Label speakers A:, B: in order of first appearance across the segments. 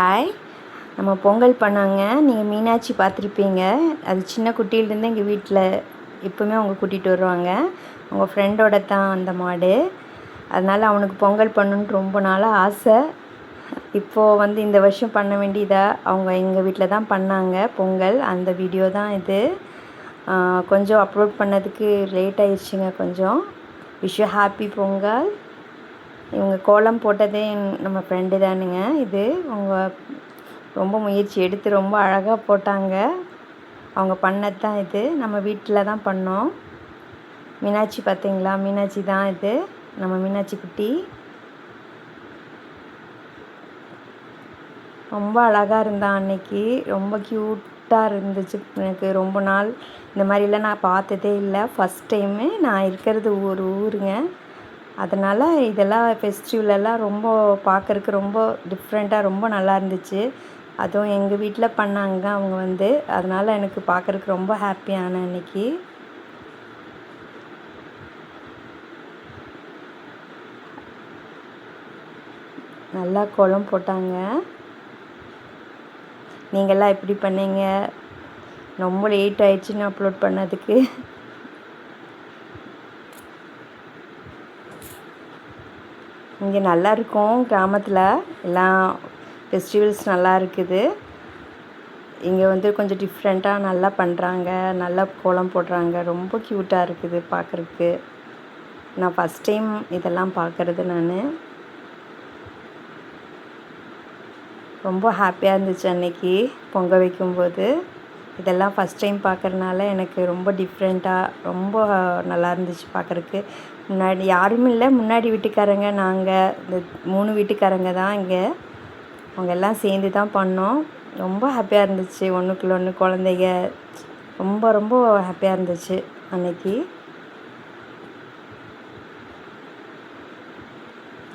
A: Hi. நம்ம பொங்கல் பண்ணாங்க. நீங்கள் மீனாட்சி பார்த்துருப்பீங்க. அது சின்ன குட்டியிலேருந்து எங்கள் வீட்டில் எப்போவுமே அவங்க கூட்டிகிட்டு வருவாங்க. அவங்க ஃப்ரெண்டோட தான் அந்த மாடு. அதனால் அவனுக்கு பொங்கல் பண்ணணுன்ட்டு ரொம்ப நாளாக ஆசை. இப்போது இந்த வருஷம் பண்ண வேண்டியதாக அவங்க எங்கள் வீட்டில் தான் பண்ணாங்க பொங்கல். அந்த வீடியோ தான் இது. கொஞ்சம் அப்லோட் பண்ணதுக்கு லேட் ஆயிடுச்சுங்க கொஞ்சம். Wish you happy Pongal. இவங்க கோலம் போட்டதே நம்ம ஃப்ரெண்டு தானுங்க. இது அவங்க ரொம்ப முயற்சி எடுத்து ரொம்ப அழகாக போட்டாங்க. அவங்க பண்ணது தான் இது. நம்ம வீட்டில் தான் பண்ணோம். மீனாட்சி பார்த்தீங்களா? மீனாட்சி தான் இது. நம்ம மீனாட்சி குட்டி ரொம்ப அழகாக இருந்தான் அன்னைக்கு. ரொம்ப க்யூட்டாக இருந்துச்சு. எனக்கு ரொம்ப நாள் இந்த மாதிரிலாம் நான் பார்த்ததே இல்லை. First time. நான் இருக்கிறது ஒரு ஊருங்க. அதனால் இதெல்லாம் ஃபெஸ்டிவலெல்லாம் ரொம்ப பார்க்குறக்கு ரொம்ப டிஃப்ரெண்ட்டாக ரொம்ப நல்லா இருந்துச்சு. அதுவும் எங்கள் வீட்டில் பண்ணாங்க அவங்க. அதனால் எனக்கு பார்க்குறக்கு ரொம்ப ஹாப்பியான அன்னைக்கு. நல்லா கோலம் போட்டாங்க. நீங்கள்லாம் எப்படி பண்ணீங்க? ரொம்ப லேட் ஆயிடுச்சுன்னு அப்லோட் பண்ணதுக்கு. இங்கே நல்லா இருக்கும் கிராமத்தில். எல்லாம் ஃபெஸ்டிவல்ஸ் நல்லா இருக்குது. இங்கே கொஞ்சம் டிஃப்ரெண்ட்டாக நல்லா பண்ணுறாங்க. நல்லா கோலம் போடுறாங்க. ரொம்ப க்யூட்டாக இருக்குது பார்க்குறக்கு. நான் ஃபஸ்ட் டைம் இதெல்லாம் பார்க்குறது நான். ரொம்ப ஹாப்பியாக இருந்துச்சு அன்னைக்கு பொங்க வைக்கும்போது. இதெல்லாம் ஃபஸ்ட் டைம் பார்க்குறனால எனக்கு ரொம்ப டிஃப்ரெண்ட்டாக ரொம்ப நல்லா இருந்துச்சு பார்க்குறக்கு. முன்னாடி யாரும் இல்லை. முன்னாடி வீட்டுக்காரங்க நாங்கள் இந்த 3 வீட்டுக்காரங்க தான் இங்கே. அவங்க எல்லாம் சேர்ந்து தான் பண்ணோம். ரொம்ப ஹாப்பியாக இருந்துச்சு. ஒன்றுக்குள்ள ஒன்று குழந்தைங்க ரொம்ப ரொம்ப ஹாப்பியாக இருந்துச்சு அன்னைக்கு.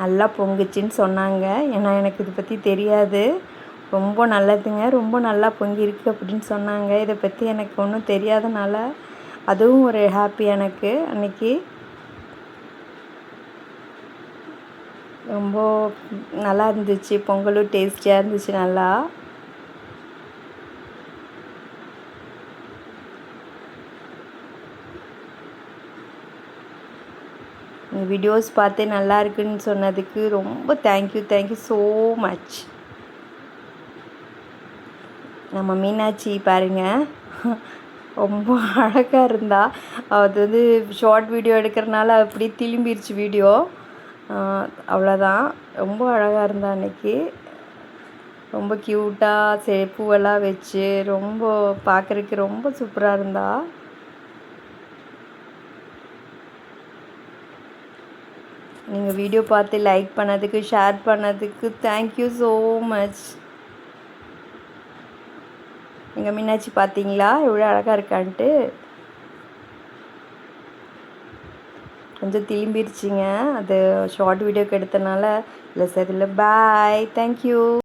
A: நல்லா பொங்குச்சின்னு சொன்னாங்க. ஏன்னா எனக்கு இதை பற்றி தெரியாது. ரொம்ப நல்லதுங்க, ரொம்ப நல்லா பொங்கியிருக்கு அப்படின்னு சொன்னாங்க. இதை பற்றி எனக்கு ஒன்றும் தெரியாதனால அதுவும் ஒரு ஹாப்பி எனக்கு அன்னைக்கு. ரொம்ப நல்லா இருந்துச்சு. பொங்கலும் டேஸ்டியாக இருந்துச்சு நல்லா. வீடியோஸ் பார்த்து நல்லா இருக்குன்னு சொன்னதுக்கு ரொம்ப தேங்க்யூ ஸோ மச். நம்ம மீனாட்சி பாருங்கள், ரொம்ப அழகாக இருந்தா. அது ஷார்ட் வீடியோ எடுக்கிறனால அப்படி திரும்பிடுச்சு வீடியோ. அவ்வளோதான். ரொம்ப அழகாக இருந்தா அன்னைக்கு. ரொம்ப க்யூட்டாக பூவெல்லாம் வச்சு ரொம்ப பார்க்குறக்கு ரொம்ப சூப்பராக இருந்தா. நீங்கள் வீடியோ பார்த்து லைக் பண்ணதுக்கு ஷேர் பண்ணதுக்கு தேங்க்யூ ஸோ மச். நீங்கள் மீனாட்சி பார்த்தீங்களா எவ்வளோ அழகாக இருக்கான்ட்டு? கொஞ்சம் திரும்பிடுச்சிங்க. அது ஷார்ட் வீடியோக்கு எடுத்தனால இல்லை சார். இல்லை பாய். தேங்க்யூ.